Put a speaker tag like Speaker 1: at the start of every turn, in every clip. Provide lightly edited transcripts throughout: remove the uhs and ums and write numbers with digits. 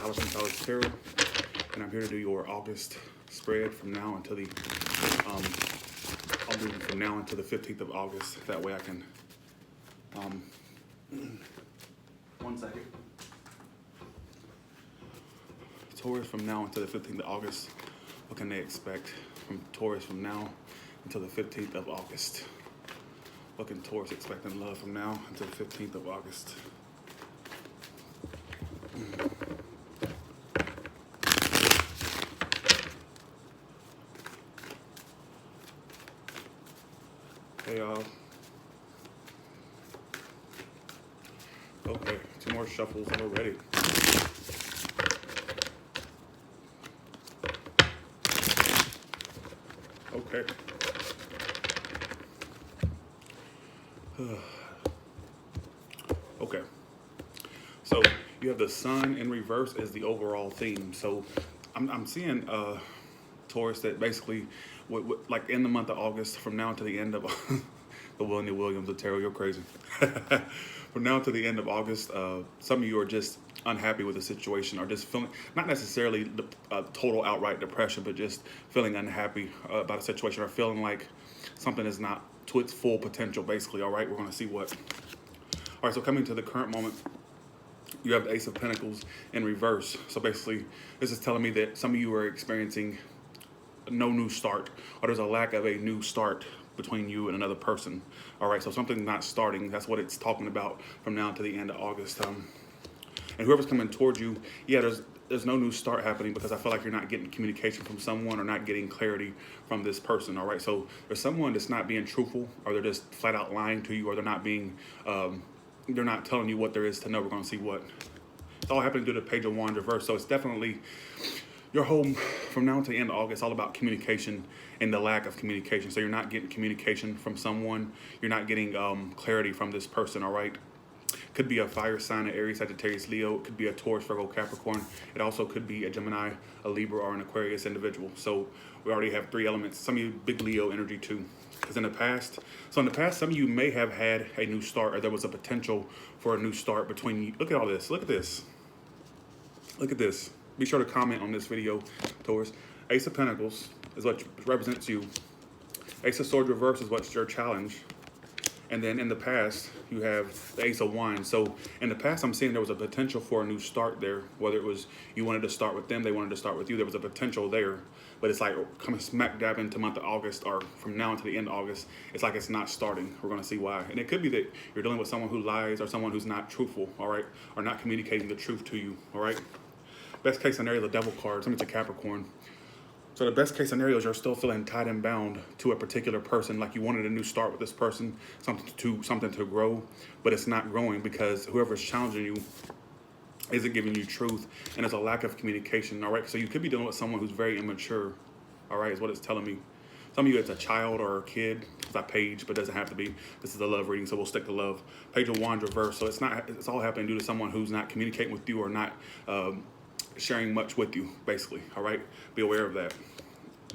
Speaker 1: Taurus from Taurus Tarot, and I'm here to do your August spread from now until the I'll do from now until the 15th of August. That way I can 1 second. Taurus from now until the 15th of August. What can they expect from Taurus from now until the 15th of August? What can Taurus expect in love from now until the 15th of August? Hey y'all. Okay, 2 more shuffles and we're ready. Okay. Okay. So you have the sun in reverse as the overall theme. So I'm seeing Taurus that basically, like in the month of August, from now to the end of the Williams of tarot, you're crazy. From now to the end of August, some of you are just unhappy with the situation, or just feeling, not necessarily total outright depression, but just feeling unhappy about a situation, or feeling like something is not to its full potential, basically. All right, we're going to see what. All right, so coming to the current moment, you have the Ace of Pentacles in reverse. So basically, this is telling me that some of you are experiencing no new start, or there's a lack of a new start between you and another person. All right, so something's not starting. That's what it's talking about from now to the end of August. And whoever's coming towards you, yeah, there's no new start happening, because I feel like you're not getting communication from someone, or not getting clarity from this person. All right, so there's someone that's not being truthful, or they're just flat out lying to you, or they're not being they're not telling you what there is to know. We're going to see what. It's all happening through the Page of Wands reverse. So it's definitely your home from now to the end of August, all about communication and the lack of communication. So you're not getting communication from someone. You're not getting clarity from this person, all right? Could be a fire sign, an Aries, Sagittarius, Leo. It could be a Taurus, Virgo, Capricorn. It also could be a Gemini, a Libra, or an Aquarius individual. So we already have 3 elements. Some of you, big Leo energy too. Because in the past, some of you may have had a new start, or there was a potential for a new start between you. Look at all this. Look at this. Look at this. Be sure to comment on this video, Taurus. Ace of Pentacles is what represents you. Ace of Swords reverse is what's your challenge. And then in the past, you have the Ace of Wands. So in the past, I'm seeing there was a potential for a new start there. Whether it was you wanted to start with them, they wanted to start with you. There was a potential there. But it's like coming smack dab into month of August, or from now until the end of August, it's like it's not starting. We're going to see why. And it could be that you're dealing with someone who lies, or someone who's not truthful, all right? Or not communicating the truth to you, all right? Best case scenario, the Devil card. Something to Capricorn. So the best case scenario is you're still feeling tied and bound to a particular person, like you wanted a new start with this person, something to grow, but it's not growing because whoever's challenging you isn't giving you truth, and there's a lack of communication, all right? So you could be dealing with someone who's very immature, all right, is what it's telling me. Some of you, it's a child or a kid. It's not page, but it doesn't have to be. This is a love reading, so we'll stick to love. Page of Wands reverse. So it's all happening due to someone who's not communicating with you, or not sharing much with you, basically, all right? Be aware of that.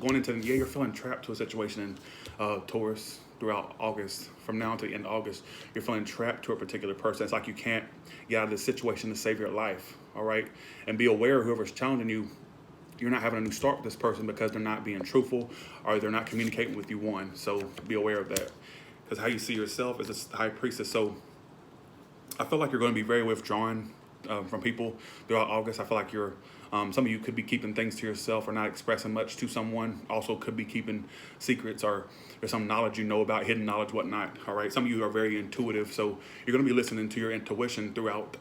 Speaker 1: Going into, yeah, you're feeling trapped to a situation in Taurus throughout August. From now to the end of August, you're feeling trapped to a particular person. It's like you can't get out of this situation to save your life, all right? And be aware, whoever's challenging you, you're not having a new start with this person because they're not being truthful, or they're not communicating with you, one. So be aware of that. Because how you see yourself as a high priestess. So I feel like you're going to be very withdrawn from people throughout August. I feel like you're, some of you could be keeping things to yourself, or not expressing much to someone. Also could be keeping secrets, or there's some knowledge you know about, hidden knowledge, whatnot, all right? Some of you are very intuitive, so you're going to be listening to your intuition throughout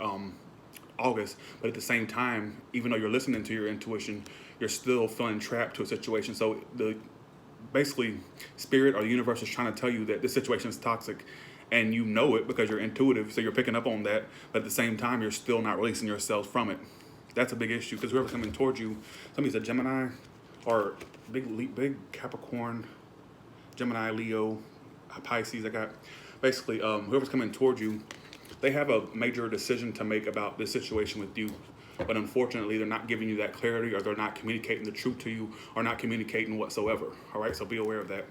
Speaker 1: August, but at the same time, even though you're listening to your intuition, you're still feeling trapped to a situation. So basically, spirit or the universe is trying to tell you that this situation is toxic, and you know it because you're intuitive, so you're picking up on that, but at the same time, you're still not releasing yourselves from it. That's a big issue, because whoever's coming towards you, somebody's a Gemini, or big Capricorn, Gemini, Leo, Pisces. I got basically whoever's coming towards you, they have a major decision to make about this situation with you, but unfortunately, they're not giving you that clarity, or they're not communicating the truth to you, or not communicating whatsoever, all right? So be aware of that.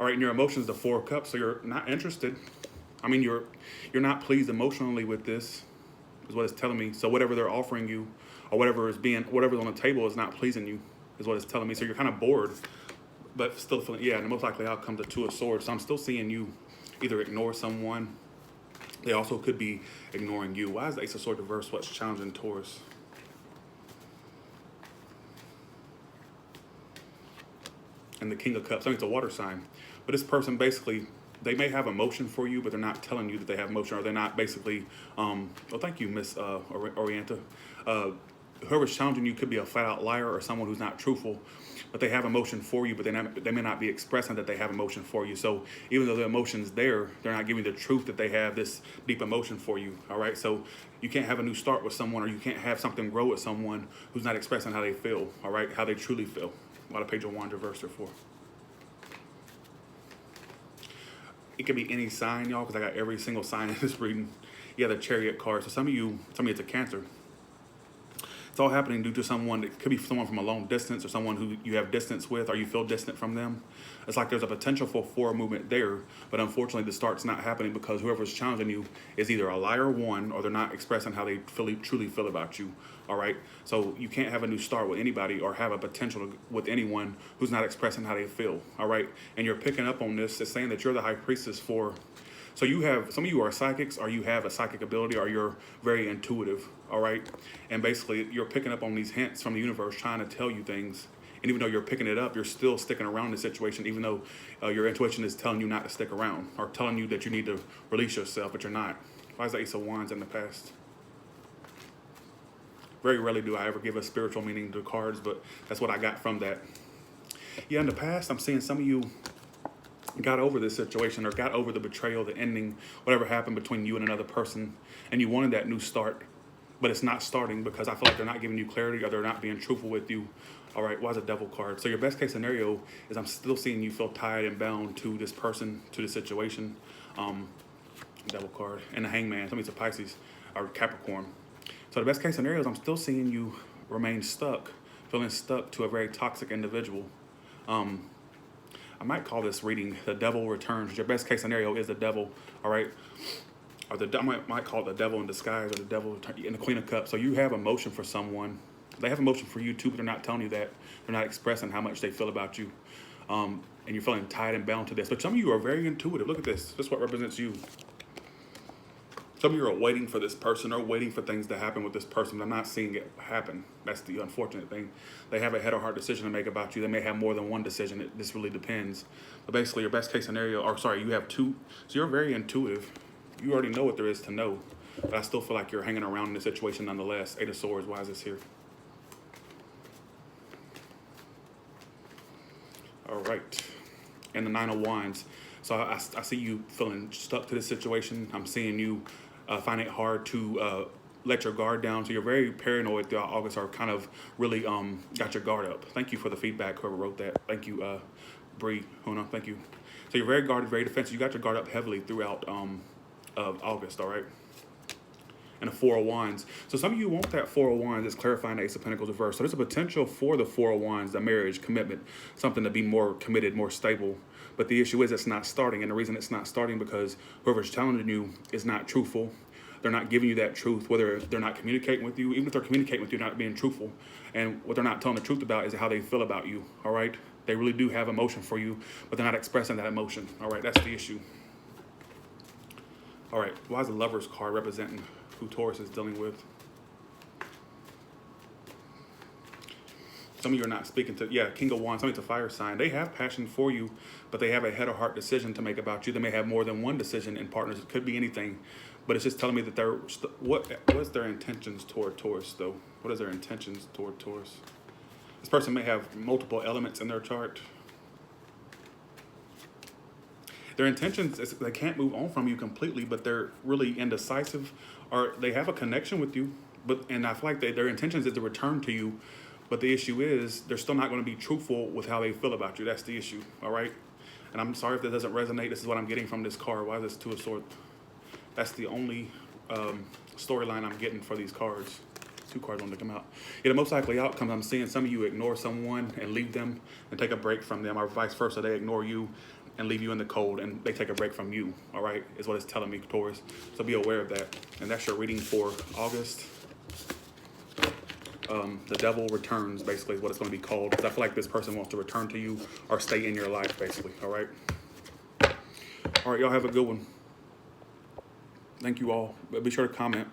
Speaker 1: All right, and your emotions, the 4 of Cups, so you're not interested. I mean, you're not pleased emotionally with this, is what it's telling me. So whatever they're offering you, or whatever's on the table is not pleasing you, is what it's telling me. So you're kind of bored, but still feeling, yeah, and the most likely outcome, the Two of Swords. So I'm still seeing you either ignore someone. They also could be ignoring you. Why is the Ace of Swords reversed? What's challenging Taurus? And the King of Cups. I mean, it's a water sign. But this person basically, they may have emotion for you, but they're not telling you that they have emotion, or they're not basically, oh, thank you, Miss Orienta. Whoever's challenging you could be a flat-out liar or someone who's not truthful, but they have emotion for you, but they may not be expressing that they have emotion for you. So even though the emotion's there, they're not giving the truth that they have this deep emotion for you, all right? So you can't have a new start with someone, or you can't have something grow with someone who's not expressing how they feel, all right, how they truly feel. What a Page of Wands reversed her for. It could be any sign, y'all, because I got every single sign in this reading. Yeah, the Chariot card. So some of you it's a Cancer. It's all happening due to someone. It could be someone from a long distance, or someone who you have distance with, or you feel distant from them. It's like there's a potential for forward movement there, but unfortunately the start's not happening because whoever's challenging you is either a liar, one, or they're not expressing how they truly feel about you, all right? So you can't have a new start with anybody or have a potential with anyone who's not expressing how they feel, all right? And you're picking up on this. It's saying that you're the High Priestess for... So you have, some of you are psychics, or you have a psychic ability, or you're very intuitive, all right? And basically, you're picking up on these hints from the universe trying to tell you things. And even though you're picking it up, you're still sticking around in the situation, even though your intuition is telling you not to stick around, or telling you that you need to release yourself, but you're not. Why is the Ace of Wands in the past? Very rarely do I ever give a spiritual meaning to cards, but that's what I got from that. Yeah, in the past, I'm seeing some of you got over this situation, or got over the betrayal, the ending, whatever happened between you and another person, and you wanted that new start, but it's not starting because I feel like they're not giving you clarity, or they're not being truthful with you. All right, why is a Devil card? So your best case scenario is I'm still seeing you feel tied and bound to this person, to this situation. Devil card. And the Hangman, somebody's a Pisces or Capricorn. So the best case scenario is I'm still seeing you remain stuck, feeling stuck to a very toxic individual. I might call this reading The Devil Returns. Your best case scenario is the devil, all right? Or I might call it the devil in disguise, or the devil in the Queen of Cups. So you have emotion for someone. They have emotion for you too, but they're not telling you that. They're not expressing how much they feel about you. And you're feeling tied and bound to this. But some of you are very intuitive. Look at this. This is what represents you. Some of you are waiting for this person, or waiting for things to happen with this person, but I'm not seeing it happen. That's the unfortunate thing. They have a head or heart decision to make about you. They may have more than one decision. This really depends. But basically, your best case scenario, or sorry, you have two. So you're very intuitive. You already know what there is to know. But I still feel like you're hanging around in the situation nonetheless. Eight of Swords, why is this here? All right. And the Nine of Wands. So I see you feeling stuck to this situation. I'm seeing you find it hard to let your guard down. So you're very paranoid throughout August, or kind of really got your guard up. Thank you for the feedback, whoever wrote that. Thank you, Bree, Huna, thank you. So you're very guarded, very defensive. You got your guard up heavily throughout August, all right? And a Four of Wands. So some of you want that Four of Wands. It's clarifying the Ace of Pentacles reverse. So there's a potential for the Four of Wands, the marriage, commitment, something to be more committed, more stable. But the issue is it's not starting. And the reason it's not starting because whoever's challenging you is not truthful. They're not giving you that truth, whether they're not communicating with you, even if they're communicating with you, not being truthful. And what they're not telling the truth about is how they feel about you, all right? They really do have emotion for you, but they're not expressing that emotion, all right? That's the issue. All right, why is the Lover's card representing who Taurus is dealing with? Some of you are not speaking to, yeah, King of Wands, somebody's a fire sign. They have passion for you, but they have a head or heart decision to make about you. They may have more than one decision in partners. It could be anything, but it's just telling me that what's their intentions toward Taurus, though? What is their intentions toward Taurus? This person may have multiple elements in their chart. Their intentions is they can't move on from you completely, but they're really indecisive, or they have a connection with you, and I feel like their intentions is to return to you. But the issue is they're still not going to be truthful with how they feel about you. That's the issue, all right? And I'm sorry if that doesn't resonate. This is what I'm getting from this card. Why is this Two of Swords? That's the only storyline I'm getting for these cards. Two cards want to come out. Yeah, the most likely outcome, I'm seeing some of you ignore someone and leave them and take a break from them, or vice versa. They ignore you and leave you in the cold, and they take a break from you. All right, is what it's telling me, Taurus. So be aware of that. And that's your reading for August. The devil returns, basically, is what it's going to be called. Because I feel like this person wants to return to you or stay in your life, basically. All right. All right, y'all have a good one. Thank you all. But be sure to comment.